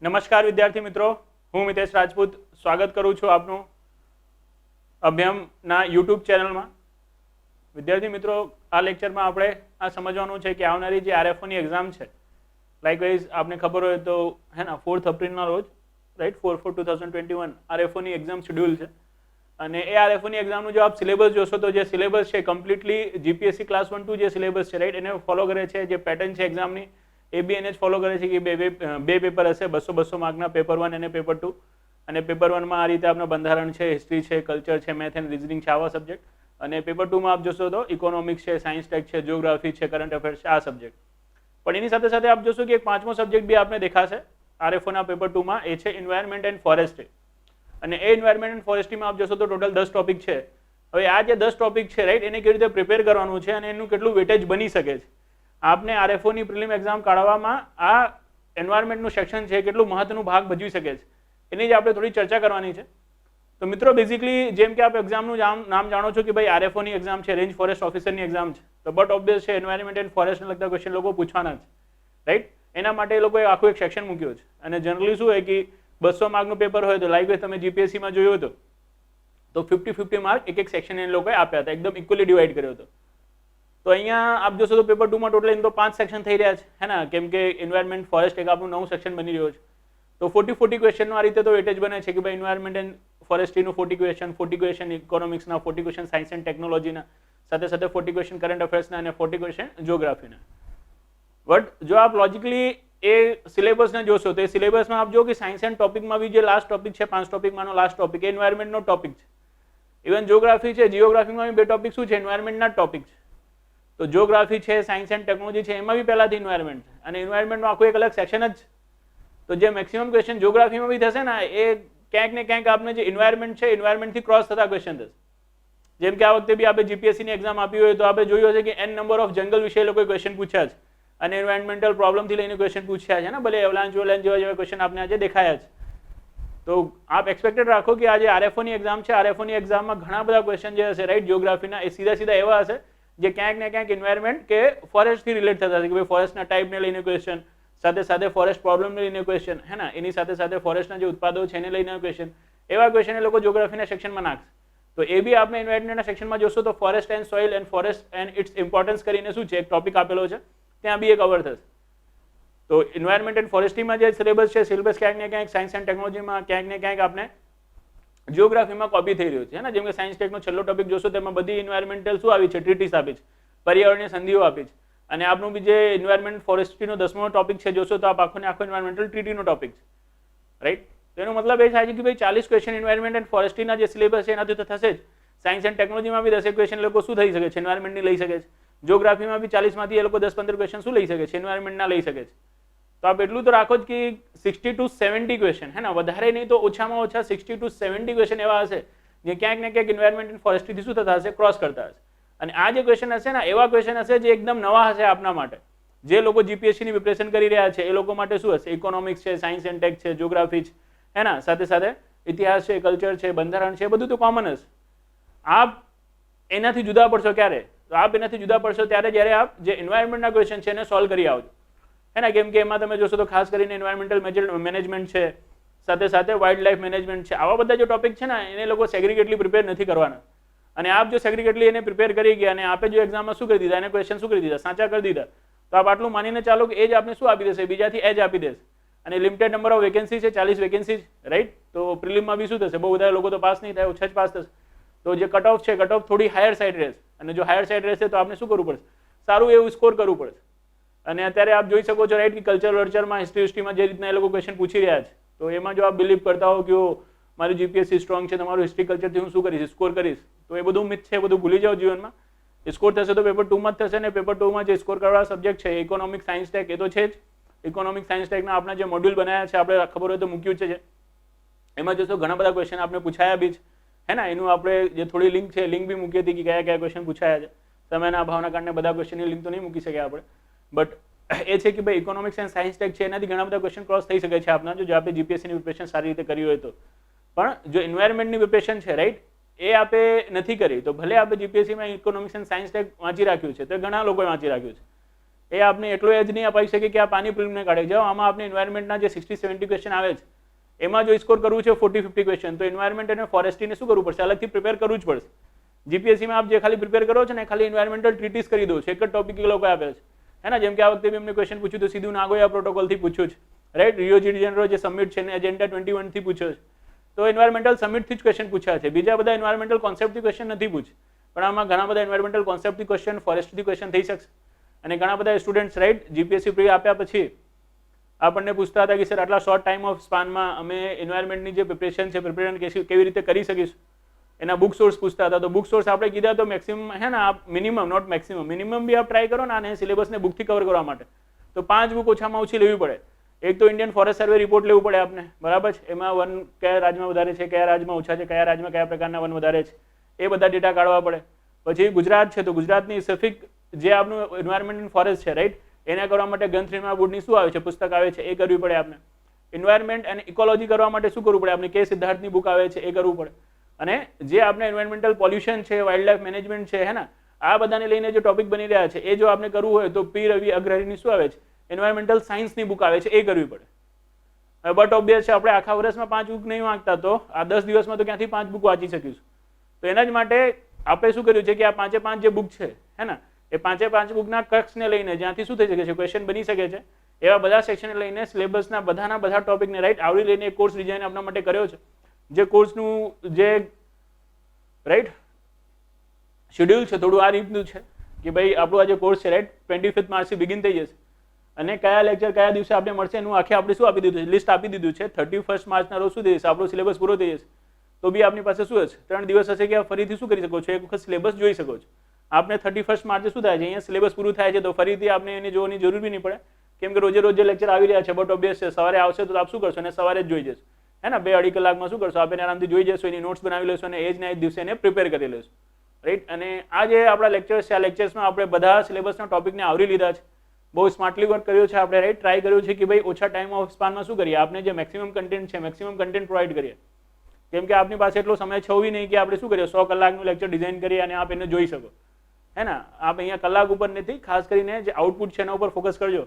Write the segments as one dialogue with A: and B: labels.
A: નમસ્કાર વિદ્યાર્થી મિત્રો, હું મિતેશ રાજપૂત સ્વાગત કરું છું આપનું અભ્યમના યુટ્યુબ ચેનલમાં। વિદ્યાર્થી મિત્રો, આ લેક્ચરમાં આપણે આ સમજવાનું છે કે આવનારી જે આરએફઓની એક્ઝામ છે, લાઇકવાઇઝ આપને ખબર હોય તો હે ને 4th એપ્રિલના રોજ રાઈટ 4/4/2021 આરએફઓની એક્ઝામ શેડ્યુલ છે। અને એ આરએફઓની એક્ઝામનું જો આપ સિલેબસ જોશો તો જે સિલેબસ છે કમ્પ્લીટલી જીપીએસસી ક્લાસ 1-2 જે સિલેબસ છે રાઈટ એને ફોલો કરે છે। જે પેટર્ન છે એક્ઝામની એ બી એને જ ફોલો કરે છે કે બે પેપર હશે, 200 માર્કના પેપર 1 અને પેપર 2। અને પેપર 1 માં આ રીતે આપણા બંધારણ છે, હિસ્ટ્રી છે, કલ્ચર છે, મેથ એન્ડ રિઝનિંગ છે, આવા સબ્જેક્ટ। અને પેપર 2 માં આપ જોશો તો ઇકોનોમિક્સ છે, સાયન્સ ટેક છે, જીઓગ્રાફી છે, કરંટ અફેર્સ છે, આ સબ્જેક્ટ। પણ એની સાથે સાથે આપ જોશો કે એક પાંચમો સબ્જેક્ટ બી આપને દેખાશે આરએફઓના પેપર 2 માં, એ છે એન્વાયરમેન્ટ એન્ડ ફોરેસ્ટ્રી। અને એ એન્વાયરમેન્ટ એન્ડ ફોરેસ્ટ્રીમાં આપ જોશો તો ટોટલ 10 ટોપિક છે। હવે આ જે 10 ટોપિક છે રાઈટ એને કેવી રીતે પ્રિપેર કરવાનું છે અને એનું કેટલું વેટેજ બની શકે છે, આપને આરએફઓની પ્રિલિમ એક્ઝામ કાઢવામાં આ એન્વાયરમેન્ટનું સેક્શન છે કેટલું મહત્વનું ભાગ ભજવી શકે છે, એની જ આપણે થોડી ચર્ચા કરવાની છે। તો મિત્રો બેઝિકલી જેમ કે આપ એક્ઝામનું નામ જાણો છો કે ભાઈ આરએફઓની એક્ઝામ છે, રેન્જ ફોરેસ્ટ ઓફિસરની એક્ઝામ છે, તો બટ ઓબ્વિયસ છે એન્વાયરમેન્ટ એન્ડ ફોરેસ્ટને લગતા ક્વેશ્ચન લોકો પૂછવાના છે રાઈટ। એના માટે એ લોકોએ આખું એક સેક્શન મૂક્યો છે। અને જનરલી શું હોય કે 200 માર્કનું પેપર હોય તો લાઈક તમે જીપીએસસીમાં જોયું હતું તો 50-50 માર્ક એક સેક્શન એ લોકોએ આપ્યા હતા, એકદમ ઇક્વલી ડિવાઈડ કર્યો હતો। તો અહીંયા આપ જોશો તો પેપર 2 માં ટોટલ એમ તો 5 સેક્શન થઈ રહ્યા છે હે ને, કેમ કે એન્વાયરમેન્ટ ફોરેસ્ટ એક આપણું નવું સેક્શન બની રહ્યો છે। તો 40 ક્વેશ્ચનનો આ રીતે તો વેટેજ બને છે કે ભાઈ એન્વાયરમેન્ટ એન્ડ ફોરેસ્ટ્રીનું 40 ક્વેશ્ચન ઇકોનોમિક્સના, 40 ક્વેશ્ચન સાયન્સ એન્ડ ટેકનોલોજીના, સાથે સાથે 40 ક્વેશ્ચન કરંટ અફેર્સના અને 40 ક્વેશ્ચન જીઓગ્રાફીના। બટ જો આપ લોજિકલી એ સિલેબસને જોશો તો એ સિલેબસમાં આપ જો કે સાયન્સ એન્ડ ટોપિકમાં બી જે લાસ્ટ ટોપિક છે 5 ટોપિકમાંનો લાસ્ટ ટોપિક એ એન્વાયરમેન્ટનો ટોપિક છે। ઇવન જીઓગ્રાફી છે, જીઓગ્રાફીમાં બી 2 ટોપિક શું છે એન્વાયરમેન્ટના ટોપિક છે। તો જીઓગ્રાફી છે, સાયન્સ એન્ડ ટેકનોલોજી છે, એમાં બી પહેલાથી એન્વાયરમેન્ટ છે અને એન્વાયરમેન્ટનું આખું એક અલગ સેક્શન જ છે। તો જે મેક્સિમમ ક્વેશ્ચન જીઓગ્રાફીમાં બી થશે ને એ ક્યાંક ને ક્યાંક આપણે જે એન્વાયરમેન્ટ છે એન્વાયરમેન્ટથી ક્રોસ થતા ક્વેશ્ચન થશે। જેમ કે આ વખતે બી આપણે જીપીએસસીની એક્ઝામ આપી હોય તો આપણે જોયું હશે કે n નંબર ઓફ જંગલ વિશે લોકોએ ક્વેશ્ચન પૂછ્યા છે અને એન્વાયરમેન્ટલ પ્રોબ્લેમથી લઈને ક્વેશ્ચન પૂછ્યા છે ને, ભલે એવલાન્ચ જેવા ક્વેશ્ચન આપણે આજે દેખાયા છે। તો આપ એક્સપેક્ટેડ રાખો કે આજે આરએફઓની એક્ઝામ છે, આરએફઓની એક્ઝામમાં ઘણા બધા ક્વેશ્ચન જે હશે રાઈટ જીઓગ્રાફીના એ સીધા એવા હશે જે ક્યાંક ને ક્યાંક એન્વાયરમેન્ટ કે ફોરેસ્ટથી રિલેટ થતા હશે કે ભાઈ ફોરેસ્ટના ટાઈપને લઈને ક્વેશ્ચન, સાથે સાથે ફોરેસ્ટ પ્રોબ્લેમને લઈને ક્વેશ્ચન હે ને, એની સાથે સાથે ફોરેસ્ટના જે ઉત્પાદો છે એને લઈને ક્વેશ્ચન, એવા ક્વેશ્ચન એ લોકો જીઓગ્રાફીના સેક્શનમાં નાખશે। તો એ બી આપણે એન્વાયરમેન્ટના સેક્શનમાં જોશો તો forest and soil and forest and its importance કરીને શું છે એક ટોપિક આપેલો છે, ત્યાં બી એ કવર થશે। તો એન્વાયરમેન્ટ એન્ડ ફોરેસ્ટ્રીમાં જે સિલેબસ છે, સિલેબસ ક્યાંક ને ક્યાંક સાયન્સ એન્ડ ટેકનોલોજીમાં ક્યાંક ને ક્યાંક આપણે જીઓગ્રાફીમાં કોપી થઈ રહ્યું છે ને। જેમ કે સાયન્સ ટેકનો છેલ્લો ટોપિક જોશો તેમાં બધી એન્વાયરમેન્ટલ શું આવી છે, ટ્રીટીસ આપી છે, પર્યાવરણીય સંધિઓ આપી છે। અને આપનું બી જે એન્વાયરમેન્ટ ફોરેસ્ટ્રીનો 10મો ટોપિક છે જોશો તો આપ આખો ને આખો એન્વાયરમેન્ટલ ટ્રીટીનો ટોપિક છે રાઈટ। તો એનો મતલબ એ થાય છે કે ભાઈ 40 ક્વેશ્ચન એન્વાયરમેન્ટ એન્ડ ફોરેસ્ટ્રીના જે સિલેબસ છે એનાથી તો થશે જ। સાયન્સ એન્ડ ટેકનોલોજીમાં બી 10 ક્વેશ્ચન લોકો શું થઈ શકે છે એન્વાયરમેન્ટની લઈ શકે છે, જીઓગ્રાફીમાં બી 40 માંથી એ લોકો 10-15 ક્વેશ્ચન શું લઈ શકે છે એન્વાયરમેન્ટના લઈ શકે છે। તો આપ એટલું તો રાખો જ કે 60 to 70 ક્વેશ્ચન હે ને, વધારે નહીં તો ઓછામાં ઓછા 60 to 70 ક્વેશ્ચન એવા હશે જે ક્યાંક ને ક્યાંક એન્વાયરમેન્ટ એન્ડ ફોરેસ્ટ્રીથી શું થતા હશે, ક્રોસ કરતા હશે। અને આ જે ક્વેશ્ચન હશે ને એવા ક્વેશ્ચન હશે જે એકદમ નવા હશે આપના માટે, જે લોકો જીપીએસસીની પ્રિપરેશન કરી રહ્યા છે એ લોકો માટે શું હશે, ઇકોનોમિક્સ છે, સાયન્સ એન્ડ ટેક છે, જીઓગ્રાફી છે હે ને, સાથે સાથે ઇતિહાસ છે, કલ્ચર છે, બંધારણ છે, બધું તો કોમન હશે। આપ એનાથી જુદા પડશો ક્યારે, તો આપ એનાથી જુદા પડશો ત્યારે જ્યારે આપ જે એન્વાયરમેન્ટના ક્વેશ્ચન છે એને સોલ્વ કરી આવજો હે ને। કેમ કે એમાં તમે જોશો તો ખાસ કરીને એન્વાયરમેન્ટલ મેનેજમેન્ટ છે, સાથે સાથે વાઇલ્ડ લાઈફ મેનેજમેન્ટ છે, આવા બધા જે ટોપિક છે ને એને લોકો સેગ્રીગેટલી પ્રિપેર નથી કરવાના। અને આપ જો સેગ્રીગેટલી એને પ્રિપેર કરી ગયા અને આપે જો એક્ઝામમાં શું કરી દીધા, એને ક્વેશ્ચન શું કરી દીધા, સાચા કરી દીધા, તો આપ આટલું માનીને ચાલો કે એ જ આપને શું આપી દેશે, બીજાથી એ જ આપી દેશે। અને લિમિટેડ નંબર ઓફ વેકેન્સી છે, 40 વેકેન્સી રાઈટ। તો પ્રિલિમમાં બી શું થશે, બહુ બધા લોકો તો પાસ નહીં થાય, ઓછા જ પાસ થશે। તો જે કટ ઓફ છે કટ ઓફ થોડી હાયર સાઇડ રહેશે, અને જો હાયર સાઇડ રહેશે તો આપણે શું કરવું પડશે, સારું એવું સ્કોર કરવું પડશે। અને અત્યારે આપ જોઈ શકો છો રાઈટ કે કલ્ચરમાં હિસ્ટ્રીમાં જે રીતના એ લોકો ક્વેશ્ચન પૂછી રહ્યા છે, તો એમાં જો આપ બિલીવ કરતા હો કે મારું જીપીએસસી સ્ટ્રોંગ છે, તમારું હિસ્ટ્રી કલ્ચરથી હું શું કરીશ, સ્કોર કરીશ, તો એ બધું મિથ છે, એ બધું ભૂલી જાઓ જીવનમાં। સ્કોર થશે તો પેપર 2 માં જ થશે ને, પેપર 2 માં જે સ્કોર કરવા સબ્જેક્ટ છે ઇકોનોમિક્સ, સાયન્સ ટેક, એ તો છે જ। ઇકોનોમિક્સ, સાયન્સ ટેકના આપણા જે મોડ્યુલ બનાવ્યા છે આપણે ખબર હોય તો મૂક્યું છે, એમાં જોશો ઘણા બધા ક્વેશ્ચન આપણે પૂછાયા બી છે હે ને। એનું આપણે જે થોડી લિંક છે, લિંક બી મૂકી હતી કે કયા કયા ક્વેશ્ચન પૂછાયા છે, સમયના અભાવના કારણે બધા ક્વેશ્ચનની લિંક તો નહીં મૂકી શક્યા આપણે, બટ એ છે કે ભાઈ ઇકોનોમિક્સ એન્ડ સાયન્સ ટેક છે એનાથી ઘણા બધા ક્વેશ્ચન ક્રોસ થઈ શકે છે આપના, જો આપણે જીપીએસસીની પ્રિપરેશન સારી રીતે કરી હોય તો। પણ જો એન્વાયરમેન્ટની પ્રિપરેશન છે રાઈટ એ આપે નથી કરી, તો ભલે આપણે જીપીએસસીમાં ઇકોનોમિક્સ એન્ડ સાયન્સ ટેક વાંચી રાખ્યું છે, તો ઘણા લોકોએ વાંચી રાખ્યું છે, એ આપને એટલો એજ નહીં અપાઈ શકે કે આપ આની પ્રિલિમને કાઢે જાઓ. આમાં આપણે એન્વાયરમેન્ટના જે 60-70 ક્વેશ્ચન આવે છે એમાં જો સ્કોર કરવું છે 40-50 ક્વેશ્ચન, તો એન્વાયરમેન્ટ અને ફોરેસ્ટ્રીને શું કરવું પડશે, અલગથી પ્રિપેર કરવું જ પડશે. જીપીએસસીમાં આપ જે ખાલી પ્રિપેર કરો છો ને ખાલી એન્વાયરમેન્ટલ ટ્રીટીસ કરી દો છો, એક જ ટોપિક એ લોકો આપે છે, હે ને. જેમ કે આ વખતે બી એમને ક્વેશ્ચન પૂછ્યું તો સીધું નાગોયા પ્રોટોકોલથી પૂછ્યું છે, રાઈટ. રિયો ડી જેનેરો જે સમિટ છે ને એજેન્ડા 21 થી પૂછ્યો છે, તો એન્વાયરમેન્ટલ સમિટથી જ ક્વેશ્ચન પૂછ્યા છે. બીજા બધા એન્વાયરમેન્ટલ કોન્સેપ્ટથી ક્વેશ્ચન નથી પૂછ્યું, પણ આમાં ઘણા બધા એન્વાયરમેન્ટલ કોન્સેપ્ટથી ક્વેશ્ચન, ફોરેસ્ટથી ક્વેશ્ચન થઈ શકશે. અને ઘણા બધા સ્ટુડન્ટ્સ, રાઈટ, જીપીએસસી પ્રી આપ્યા પછી આપણને પૂછતા હતા કે સર આટલા શોર્ટ ટાઈમ ઓફ સ્પાનમાં અમે એન્વાયરમેન્ટની જે પ્રિપરેશન છે પ્રિપેરેશન કેવી રીતે કરી શકીશું, એના બુક સોર્સ પૂછતા હતા. તો બુક સોર્સ આપણે કીધા તો મેક્સિમમ, હે ને, આપ મિનિમમ, નોટ મેક્સિમમ, મિનિમમ બી આપ ટ્રાય કરો ને આને સિલેબસને બુકથી કવર કરવા માટે, તો 5 બુક ઓછામાં ઓછી લેવી પડે. એક તો ઇન્ડિયન ફોરેસ્ટ સર્વે રિપોર્ટ લેવું પડે આપને, બરાબર છે. એમાં વન કયા રાજ્યમાં વધારે છે, કયા રાજ્યમાં ઓછા છે, કયા રાજ્યમાં કયા પ્રકારના વન વધારે છે, એ બધા ડેટા કાઢવા પડે. પછી ગુજરાત છે તો ગુજરાતની સ્પેસિફિક જે આપનું એન્વાયરમેન્ટ એન્ડ ફોરેસ્ટ છે, રાઈટ, એને કરવા માટે ગંથરીમાં બોર્ડની શું આવે છે, પુસ્તક આવે છે, એ કરવી પડે આપને. એન્વાયરમેન્ટ અને ઇકોલોજી કરવા માટે શું કરવું પડે આપણે, કે સિદ્ધાર્થની બુક આવે છે, એ કરવું પડે. અને જે આપણે એન્વાયરમેન્ટલ પોલ્યુશન છે, વાઇલ્ડ લાઈફ મેનેજમેન્ટ છે, હે ને, આ બધાને લઈને જે ટોપિક બની રહ્યા છે, એ જો આપણે કરવું હોય તો પી રવિ અગ્રહારીની શું આવે છે, એન્વાયરમેન્ટલ સાયન્સની બુક આવે છે, એ કરવી પડે. બટ ઓબ્વિયસ છે આપણે આખા વર્ષમાં 5 બુક નહીં વાંચતા, તો આ 10 દિવસમાં તો ક્યાંથી 5 બુક વાંચી શકીશું. તો એના જ માટે આપણે શું કર્યું છે કે આ 5 જે બુક છે, હે ને, એ 5 બુકના કક્ષને લઈને જ્યાંથી શું થઈ શકે છે, ક્વેશ્ચન બની શકે છે, એવા બધા સેક્શનને લઈને સિલેબસના બધા ટોપિકને, રાઈટ, આવરી લઈને એક કોર્સ ડિઝાઇન આપણા માટે કર્યો છે. જે કોર્સનું જે, રાઈટ, શેડ્યુલ છે થોડું આ રીતનું છે કે ભાઈ આપણું આ જે કોર્સ છે, રાઈટ, 25 માર્ચથી બિગિન થઈ જશે. અને કયા લેક્ચર કયા દિવસે આપણે મળશે એનું આખે આપણે શું આપી દીધું છે, લિસ્ટ આપી દીધું છે. 31 માર્ચના રોજ શું થઈ જશે, આપણો સિલેબસ પૂરો થઈ જશે. તો બી આપની પાસે શું હશે, 3 દિવસ હશે કે ફરીથી શું કરી શકો છો, એક વખત સિલેબસ જોઈ શકો છો. આપને 31 માર્ચે શું થાય છે, અહીંયા સિલેબસ પૂરું થાય છે, તો ફરીથી આપણે એને જોવાની જરૂર બી નહીં પડે, કેમ કે રોજે રોજ જે લેક્ચર આવી રહ્યા છે, બટ ઓબ્વિયસ છે સવારે આવશે તો આપ શું કરશો, અને સવારે જ જોઈ જશો, હે ને. 2-2.5 કલાકમાં શું કરશો, આપણે આરામથી જોઈ જશો, એની નોટ્સ બનાવી લેશો અને એ જ ના એ દિવસે એને પ્રિપેર કરી લેશો, રાઈટ. અને આ જે આપણા લેક્ચર્સ છે, આ લેક્ચર્સમાં આપણે બધા સિલેબસના ટોપિકને આવરી લીધા છે. બહુ સ્માર્ટલી વર્ક કર્યો છે આપણે, રાઈટ. ટ્રાય કર્યું છે કે ભાઈ ઓછા ટાઈમ ઓફ સ્પાનમાં શું કરીએ, આપણે જે મેક્સિમમ કન્ટેન્ટ છે મેક્સિમમ કન્ટેન્ટ પ્રોવાઈડ કરીએ. કેમ કે આપની પાસે એટલો સમય છે બી નહીં કે આપણે શું કરીએ 100 કલાકનું લેક્ચર ડિઝાઇન કરીએ અને આપ એને જોઈ શકો, હે ને. આપ અહીંયા કલાક ઉપર નથી, ખાસ કરીને જે આઉટપુટ છે એના ઉપર ફોકસ કરજો,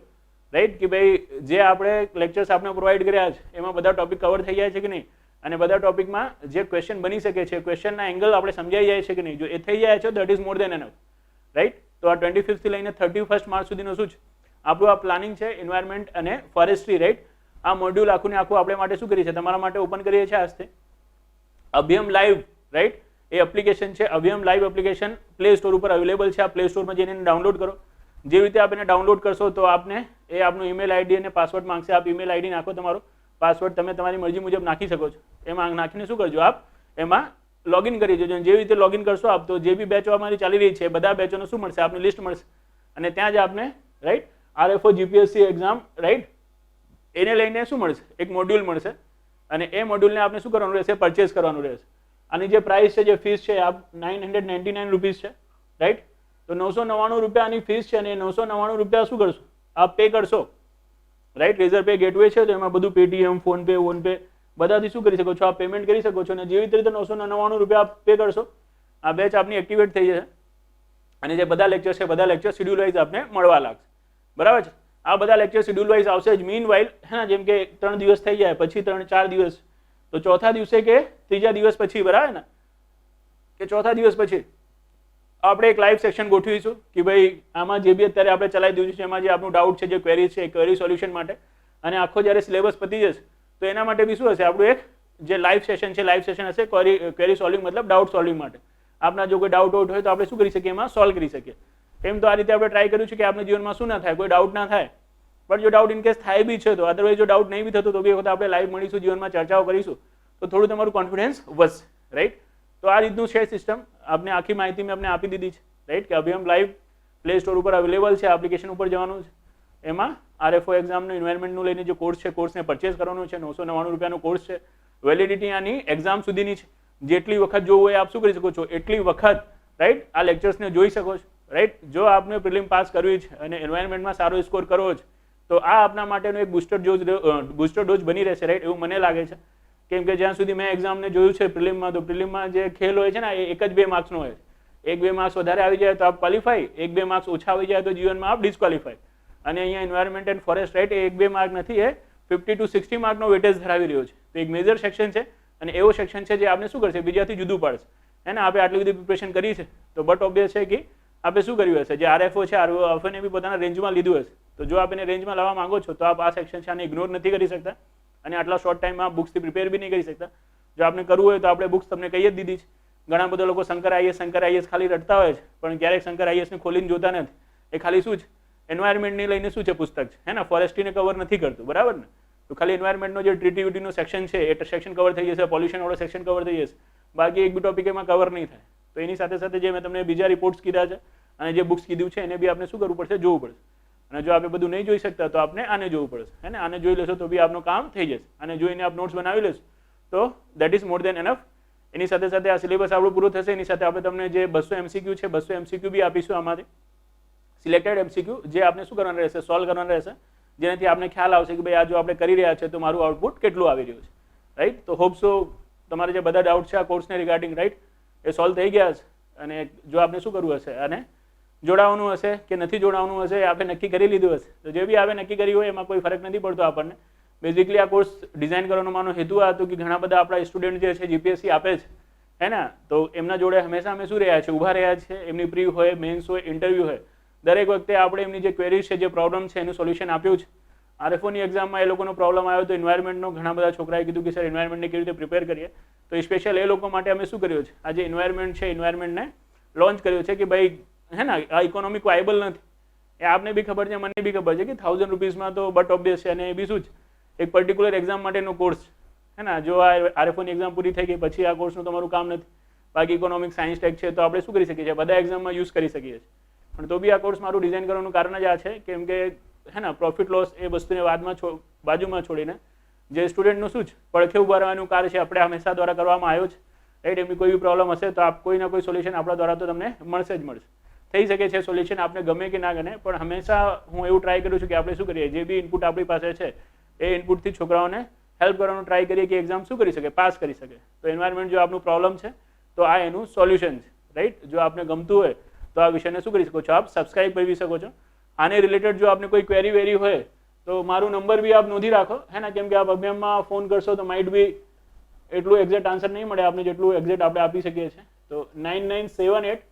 A: રાઈટ. કે ભાઈ જે આપણે લેક્ચર્સ આપણે પ્રોવાઈડ કર્યા છે એમાં બધા ટોપિક કવર થઈ જાય છે કે નહીં, અને બધા ટોપિકમાં જે ક્વેશ્ચન બની શકે છે, ક્વેશ્ચનના એંગલ આપણે સમજાઈ જાય છે કે નહીં. જો એ થઈ જાય છે that is more than enough, right. તો આ 25 થી લઈને 31 માર્ચ સુધીનું શું છે આપણું આ પ્લાનિંગ છે, એન્વાયરમેન્ટ અને ફોરેસ્ટ્રી, રાઈટ. આ મોડ્યુલ આખું ને આખું આપણે માટે શું કરીએ છીએ, તમારા માટે ઓપન કરીએ છીએ આજથી. અભિયમ લાઈવ, રાઈટ, એ એપ્લિકેશન છે. અભિયમ લાઈવ એપ્લિકેશન પ્લે સ્ટોર ઉપર અવેલેબલ છે. આ પ્લે સ્ટોરમાં જઈને ડાઉનલોડ કરો. જે રીતે આપ એને ડાઉનલોડ કરશો તો આપને એ આપનું ઈમેલ આઈડી અને પાસવર્ડ માંગશે. આપ ઈમેલ આઈડી નાખો, તમારો પાસવર્ડ તમે તમારી મરજી મુજબ નાખી શકો છો. એમાં નાખીને શું કરજો, આપ એમાં લોગિન કરી દેજો. જેવી રીતે લોગિન કરશો આપ તો જે બી બેચો અમારી ચાલી રહી છે બધા બેચોનું શું મળશે, આપની લિસ્ટ મળશે. અને ત્યાં જ આપને, right, RFO GPSC exam, right, એને લઈને શું મળશે, એક મોડ્યુલ મળશે. અને એ મોડ્યુલને આપણે શું કરવાનું રહેશે, પરચેસ કરવાનું રહેશે. આની જે પ્રાઇસ છે, જે ફીસ છે, આપ 999 રૂપીસ છે, રાઈટ. તો 999 રૂપિયાની ફીસ છે અને 999 રૂપિયા શું કરશો, આપ પે કરશો, રાઈટ. રેઝર પે ગેટવે છે તો એમાં બધું પેટીએમ, ફોનપે, વોનપે બધાથી શું કરી શકો છો, આપ પેમેન્ટ કરી શકો છો. અને જેવી રીતે 999 રૂપિયા આપ પે કરશો, આ બેચ આપની એક્ટિવેટ થઈ જશે. અને જે બધા લેક્ચર છે બધા લેક્ચર શેડ્યુલ વાઇઝ આપને મળવા લાગશે, બરાબર છે. આ બધા લેક્ચર શેડ્યુલ વાઇઝ આવશે જ. મીન વાઇલ, હે ને, જેમ કે 3 દિવસ થઈ જાય પછી 3-4 દિવસ, તો ચોથા દિવસે કે ત્રીજા દિવસ પછી, બરાબર ને, કે ચોથા દિવસ પછી આપણે એક લાઈવ સેક્શન ગોઠવીશું કે ભાઈ આમાં જે બી અત્યારે આપણે ચલાવી દીધું છે એમાં જે આપણું ડાઉટ છે, જે ક્વેરી છે, એ ક્વેરી સોલ્યુશન માટે. અને આખો જ્યારે સિલેબસ પતી જશે તો એના માટે બી શું હશે, આપણું એક જે લાઈવ સેશન છે, લાઈવ સેશન હશે ક્વેરી સોલ્વિંગ, મતલબ ડાઉટ સોલ્વિંગ માટે. આપના જો કોઈ ડાઉટ હોય તો આપણે શું કરી શકીએ, એમાં સોલ્વ કરી શકીએ. એમ તો આ રીતે આપણે ટ્રાય કર્યું છે કે આપણા જીવનમાં શું ના થાય, કોઈ ડાઉટ ના થાય. પણ જો ડાઉટ ઇન કેસ થાય બી છે તો અદરવાઇઝ જો ડાઉટ નહીં બી થતો તો બી વખત આપણે લાઈવ મળીશું, જીવનમાં ચર્ચાઓ કરીશું તો થોડું તમારું કોન્ફિડન્સ વધશે, રાઈટ. તો આ રીતનું છે સિસ્ટમ. આપને આખી માહિતી મેં આપને આપી દીધી છે, રાઈટ. કે અભિયમ લાઈવ પ્લે સ્ટોર ઉપર અવેલેબલ છે. એપ્લિકેશન ઉપર જવાનું છે, એમાં RFO એક્ઝામનું એન્વાયરમેન્ટનું લઈને જે કોર્સ છે, કોર્સને પરચેસ કરવાનો છે. 999 રૂપિયાનો કોર્સ છે. વેલિડિટી આની એક્ઝામ સુધીની છે. જેટલી વખત જોવું હોય આપ શું કરી શકો છો, એટલી વખત, રાઈટ, આ લેક્ચર્સને જોઈ શકો છો, રાઈટ. જો આપને પ્રિલિમ પાસ કરવી છે અને એન્વાયરમેન્ટમાં સારો સ્કોર કરવો છે તો આ આપના માટેનો એક બુસ્ટર ડોઝ બની રહેશે, રાઈટ, એવું મને લાગે છે. કેમ કે જ્યાં સુધી મેં એક્ઝામને જોયું છે પ્રિલિમમાં, તો પ્રિલિમમાં જે ખેલ હોય છે ને એ 1-2 માર્ક્સનો હોય છે. 1-2 માર્ક્સ વધારે આવી જાય તો આપ ક્વોલિફાય, 1-2 માર્ક્સ ઓછા આવી જાય તો જીવનમાં આપ ડિસ્ક્વોલિફાય. અને અહીંયા environment and forest right A 1-2 mark નથી, એ 50 to 60 માર્કનો વેટેજ ધરાવી રહ્યો છે. તો એક મેજર સેક્શન છે અને એવો સેક્શન છે જે આપણે શું કરશે, બીજાથી જુદું પાડશે. હે ને, આપણે આટલી બધી પ્રિપરેશન કરી છે તો બટ ઓબ્વિયસ છે કે આપણે શું કર્યું હશે, જે આરએફઓ છે આરએફઓને બી પોતાના રેન્જમાં લીધું હશે. તો જો આપ એને રેન્જમાં લાવવા માંગો છો તો આપ આ સેક્શન છે આને ઇગ્નોર નથી કરી શકતા અને આટલા શોર્ટ ટાઈમમાં બુક્સથી પ્રિપેર બી નહીં કરી શકતા. જો આપણે કરવું હોય તો આપણે બુક્સ તમને કહી જ દીધી છે. ઘણા બધા લોકો શંકર આઈએસ ખાલી રટતા હોય છે પણ ક્યારેક શંકર આઈએસને ખોલીને જોતા નથી. એ ખાલી શું છે, એન્વાયરમેન્ટને લઈને શું છે પુસ્તક છે, હે ને, ફોરેસ્ટ્રીને કવર નથી કરતું, બરાબર ને. તો ખાલી એન્વાયરમેન્ટનો જે ટ્રીટીવીટીનો સેક્શન છે એ સેક્શન કવર થઈ જશે, પોલ્યુશનવાળો સેક્શન કવર થઈ જશે, બાકી એક બી ટોપિક એમાં કવર નહીં થાય. તો એની સાથે સાથે જે મેં તમને બીજા રિપોર્ટ્સ કીધા છે અને જે બુક્સ કીધું છે એને બી આપણે શું કરવું પડશે, જોવું પડશે. અને જો આપણે બધું નહીં જોઈ શકતા તો આપણે આને જોવું પડશે, હે ને. આને જોઈ લેશો તો બી આપનું કામ થઈ જશે. અને જોઈને આપ નોટ્સ બનાવી લેશો તો that is more than enough. એની સાથે સાથે આ સિલેબસ આપણું પૂરું થશે. એની સાથે આપણે તમને જે 200 MCQ છે 200 MCQ બી આપીશું આમાંથી, સિલેક્ટેડ MCQ જે આપણે શું કરવાના રહેશે, સોલ્વ કરવાના રહેશે, જેનાથી આપણે ખ્યાલ આવશે કે ભાઈ આ જો આપણે કરી રહ્યા છે તો મારું આઉટપુટ કેટલું આવી રહ્યું છે, રાઈટ. તો હોપ સો તમારે જે બધા ડાઉટ છે આ કોર્સને રિગાર્ડિંગ, રાઈટ, એ સોલ્વ થઈ ગયા છે. અને જો આપણે શું કરવું હશે, અને જોડાવાનું હશે કે નથી જોડાવાનું હશે આપણે નક્કી કરી લીધું હશે. તો જે બી આપણે નક્કી કર્યું હોય એમાં કોઈ ફરક નથી પડતો આપણને. બેઝિકલી આ કોર્સ ડિઝાઇન કરવાનો મારો હેતુ આ હતો કે ઘણા બધા આપણા સ્ટુડન્ટ જે છે જીપીએસસી આપે છે, હે ને, તો એમના જોડે હંમેશા અમે શું રહ્યા છે, ઊભા રહ્યા છે. એમની પ્રી હોય, મેન્સ હોય, ઇન્ટરવ્યૂ હોય, દરેક વખતે આપણે એમની જે ક્વેરીઝ છે, જે પ્રોબ્લેમ છે એનું સોલ્યુશન આપ્યું છે. આરએફઓની એક્ઝામમાં એ લોકોનો પ્રોબ્લેમ આવ્યો તો એન્વાયરમેન્ટનો ઘણા બધા છોકરાએ કીધું કે સર એન્વાયરમેન્ટને કેવી રીતે પ્રિપેર કરીએ. તો સ્પેશિયલ એ લોકો માટે અમે શું કર્યું છે, આ જે એન્વાયરમેન્ટ છે એન્વાયરમેન્ટને લોન્ચ કર્યું છે કે ભાઈ, હે ને, આ ઇકોનોમિક વાયબલ નથી. એ આપને બી ખબર છે, મને બી ખબર છે કે 1000 રૂપીસમાં તો બટ ઓબ્વિયસ છે. અને એ બી શું છે, એક પર્ટિક્યુલર એક્ઝામ માટેનો કોર્સ છે, હે ને. જો આ આરએફઓની એક્ઝામ પૂરી થઈ ગઈ પછી આ કોર્સનું તમારું કામ નથી. બાકી ઇકોનોમિક સાયન્સ ટેક છે તો આપણે શું કરી શકીએ છીએ, બધા એક્ઝામમાં યુઝ કરી શકીએ છીએ. પણ તો બી આ કોર્સ મારું ડિઝાઇન કરવાનું કારણ જ આ છે કેમ કે, હે ને, પ્રોફિટ લોસ એ વસ્તુને બાજુમાં છોડીને જે સ્ટુડન્ટનું શું છે પડખે ઉભા રહેવાનું કાર્ય છે આપણે હંમેશા દ્વારા કરવામાં આવ્યો છે, રાઈટ. એમની કોઈ બી પ્રોબ્લેમ હશે તો આપ કોઈ ના કોઈ સોલ્યુશન આપણા દ્વારા તો તમને મળશે જ મળશે. થઈ શકે છે સોલ્યુશન આપને ગમે કે ના ગમે, પણ હંમેશા હું એવું ટ્રાય કરું છું કે આપણે શું કરીએ, જે બી ઇનપુટ આપણી પાસે છે એ ઇનપુટથી છોકરાઓને હેલ્પ કરવાનો ટ્રાય કરીએ કે એક્ઝામ શું કરી શકે, પાસ કરી શકે. તો એન્વાયરમેન્ટ જો આપનું પ્રોબ્લેમ છે તો આ એનું સોલ્યુશન છે, રાઈટ. જો આપને ગમતું હોય તો આ વિષયને શું કરી શકો છો, આપ સબસ્ક્રાઇબ કરી શકો છો. આને રિલેટેડ જો આપને કોઈ ક્વેરી વેરી હોય તો મારું નંબર બી આપ નોંધી રાખો, હે ને, કેમ કે આપ અભ્યામમાં ફોન કરશો તો માઇટ બી એટલું એક્ઝેક્ટ આન્સર નહીં મળે આપને જેટલું એક્ઝેક્ટ આપણે આપી શકીએ છીએ. તો 9978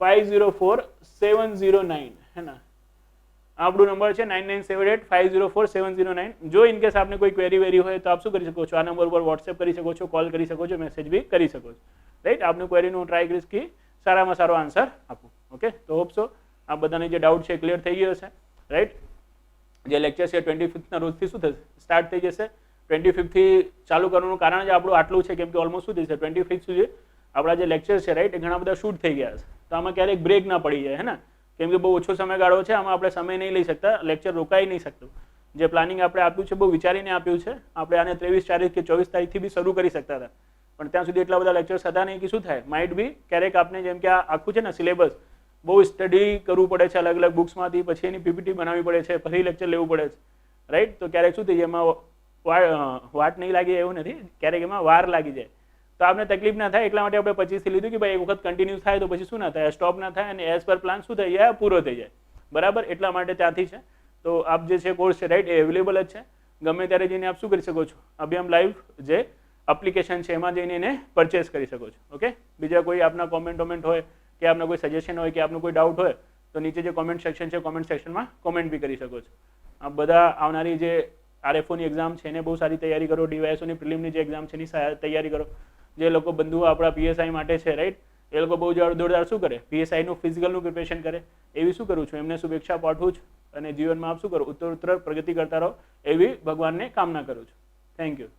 A: 504 709, હે ને, આપણું નંબર છે 9978 504 709. જો ઇન કેસ આપને કોઈ ક્વેરી વેરી હોય તો આપ શું કરી શકો છો, આ નંબર પર વોટ્સએપ કરી શકો છો, કોલ કરી શકો છો, મેસેજ બી કરી શકો છો, રાઈટ. આપની ક્વેરીનું હું ટ્રાય કરીશ કે સારામાં સારો આન્સર આપું. ઓકે, તો હોપ સો આ બધાને જે ડાઉટ છે ક્લિયર થઈ ગયો હશે, રાઈટ. જે લેક્ચર છે 25ના રોજથી શું થશે, સ્ટાર્ટ થઈ જશે. 25થી ચાલુ કરવાનું કારણ જ આપણું આટલું છે કેમ કે ઓલમોસ્ટ શું થશે 25 સુધી આપણા જે લેક્ચર છે, રાઈટ, એ ઘણા બધા શૂટ થઈ ગયા છે. તો આમાં ક્યારેક બ્રેક ના પડી જાય, હે ને, કેમ કે બહુ ઓછો સમયગાળો છે, આમાં આપણે સમય નહીં લઈ શકતા, લેક્ચર રોકાઈ નહીં શકતું. જે પ્લાનિંગ આપણે આપ્યું છે બહુ વિચારીને આપ્યું છે. આપણે આને 23 તારીખ કે 24 તારીખથી બી શરૂ કરી શકતા હતા, પણ ત્યાં સુધી એટલા બધા લેક્ચર્સ હતા નહીં કે શું થાય, માઇટ બી ક્યારેક આપણે જેમ કે આ આખું છે ને સિલેબસ બહુ સ્ટડી કરવું પડે છે અલગ અલગ બુક્સમાંથી, પછી એની પીપીટી બનાવવી પડે છે, ફરી લેક્ચર લેવું પડે છે, રાઈટ. તો ક્યારેક શું થઈ જાય એમાં વાટ નહીં લાગી એવું નથી, ક્યારેક એમાં વાર લાગી જાય તો આપણે તકલીફ ના થાય. એટલા માટે આપણે 25 થી લીધું કે ભાઈ એક વખત કન્ટિન્યુ થાય તો પછી શું ના થાય, સ્ટોપ ના થાય અને એઝ પર પ્લાન શું થઈ જાય, પૂરો થઈ જાય, બરાબર. એટલા માટે ત્યાંથી છે. તો આપ જે છે કોર્સ છે, રાઈટ, એ અવેલેબલ જ છે. ગમે ત્યારે જઈને આપ શું કરી શકો છો, અભ્યામ લાઈવ જે એપ્લિકેશન છે એમાં જઈને એને પરચેસ કરી શકો છો. ઓકે, બીજા કોઈ આપના કોમેન્ટ હોય કે આપના કોઈ સજેશન હોય કે આપનો કોઈ ડાઉટ હોય તો નીચે જે કોમેન્ટ સેક્શન છે કોમેન્ટ સેક્શનમાં કોમેન્ટ બી કરી શકો છો. આ બધા આવનારી જે આરએફઓની એક્ઝામ છે એને બહુ સારી તૈયારી કરો, ડીવાયએસઓની પ્રિલિમની જે એક્ઝામ છે એની તૈયારી કરો. જે લોકો બંધુઓ આપણા પીએસઆઈ માટે છે, રાઈટ, એ લોકો બહુ જોરદાર શું કરે, પીએસઆઈનું ફિઝિકલનું પ્રિપરેશન કરે. એવી શું કરું છું, એમને શુભેચ્છા પાઠવું છું અને જીવનમાં આપ શું કરો, ઉત્તરોત્તર પ્રગતિ કરતા રહો એવી ભગવાનને કામના કરું છું. Thank you.